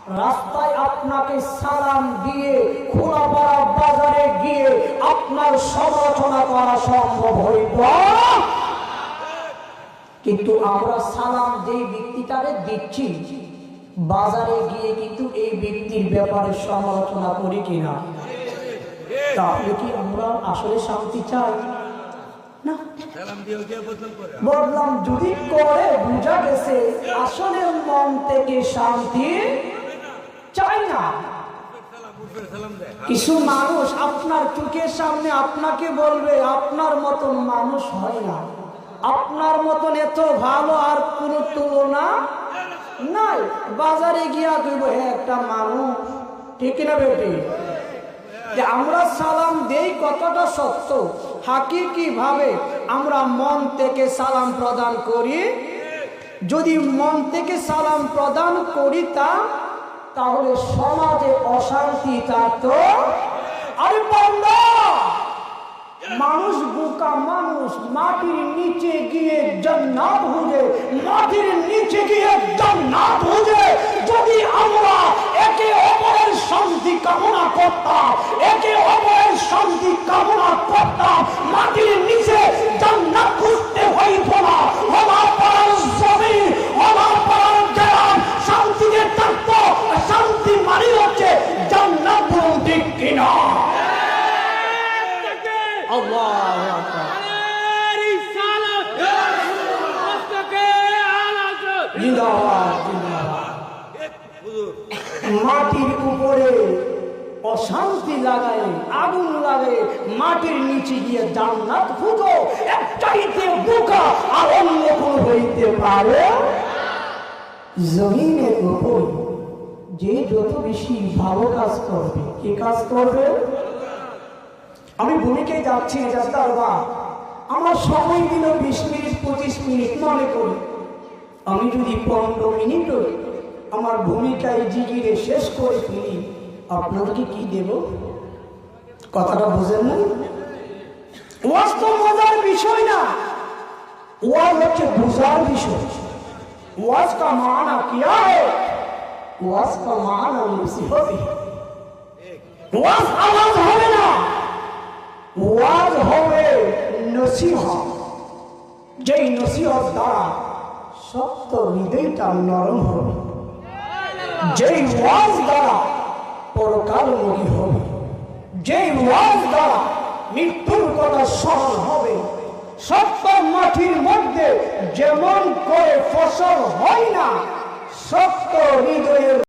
রাস্তায় আপনাকে সালাম দিয়ে খোলাপাড়া বাজারে গিয়ে আপনার সমালোচনা করা সম্ভব হইত, কিন্তু আমরা সালাম যেই ব্যক্তিটারে দিচ্ছি বাজারে গিয়ে কিন্তু এই ব্যক্তির ব্যাপারে সমালোচনা করি কিনা? তাহলে কি আমরা আসলে শান্তি চাই না? বললাম যদি করে বুঝা গেছে আসলে মন থেকে শান্তি চাই না। কিছু মানুষ আপনার চোখের সামনে আপনাকে বলবে আপনার মতন মানুষ হয় না, আপনার মতন এত ভালো আর কোন তুলনা নাই। বাজারে গিয়া কইব একটা মানুষ, ঠিক না বেটি? যে আমরা সালাম দেই কতটা সত্য, হাকিকি ভাবে আমরা মন থেকে সালাম প্রদান করি। যদি মন থেকে সালাম প্রদান করি তাহলে সমাজে অশান্তি থাকতো। আরে বান্দা, মানুষ বোকা মানুষ, মাটির নিচে গিয়ে জান্নাত খুঁজে, মাটির নিচে গিয়ে জান্নাত খুঁজে। যদি আমরা একে অপরের শান্তি কামনা করতাম, একে অপরের শান্তি কামনা করতাম, মাটির নিচে জান্নাত খুঁজতে হইতো না। আমার পাড়ার জমি, আমার পাড়ার গ্রাম শান্তিতে থাকতো। শান্তি মানে হচ্ছে জান্নাত, বলতে কিনা? মাটির উপরে অশান্তি লাগায়, আগুন লাগায়, মাটির নিচে গিয়ে জান্নাত খুঁজো। এক চাইতে বোকা আর অন্য কোন হইতে পারে? জমিনের উপর যে যত বেশি ভালো কাজ করবে, কি কাজ করবে? আমি ভূমিকে যাচ্ছি যাত্রার বা আমার সময় দিল 20 মিনিট 25 মিনিট, মনে করি আমি যদি 15 মিনিট আমার ভূমিকায় জিগিরে শেষ করে ফেলি, আপনাদেরকে কি দেব? কথাটা বুঝেন না? ওয়াজ তো মজার বিষয় না, ওয়াজ হচ্ছে বুঝার বিষয়। ওয়াজ কা মানা কিয়া है? ওয়াজ কা মানা নসিহত है। ওয়াজ আওয়াজ হবে না, ওয়াজ হবে নসিহত। যেই নসিহত দ্বারা সত্য হৃদয়টা নরম হবে, যেই ওয়াজ দ্বারা পরকালমুখী হবে, যেই ওয়াজ দ্বারা মৃত্যুর কথা স্মরণ হবে। সত্য মাটির মধ্যে যেমন করে ফসল হয় না, সত্য হৃদয়ের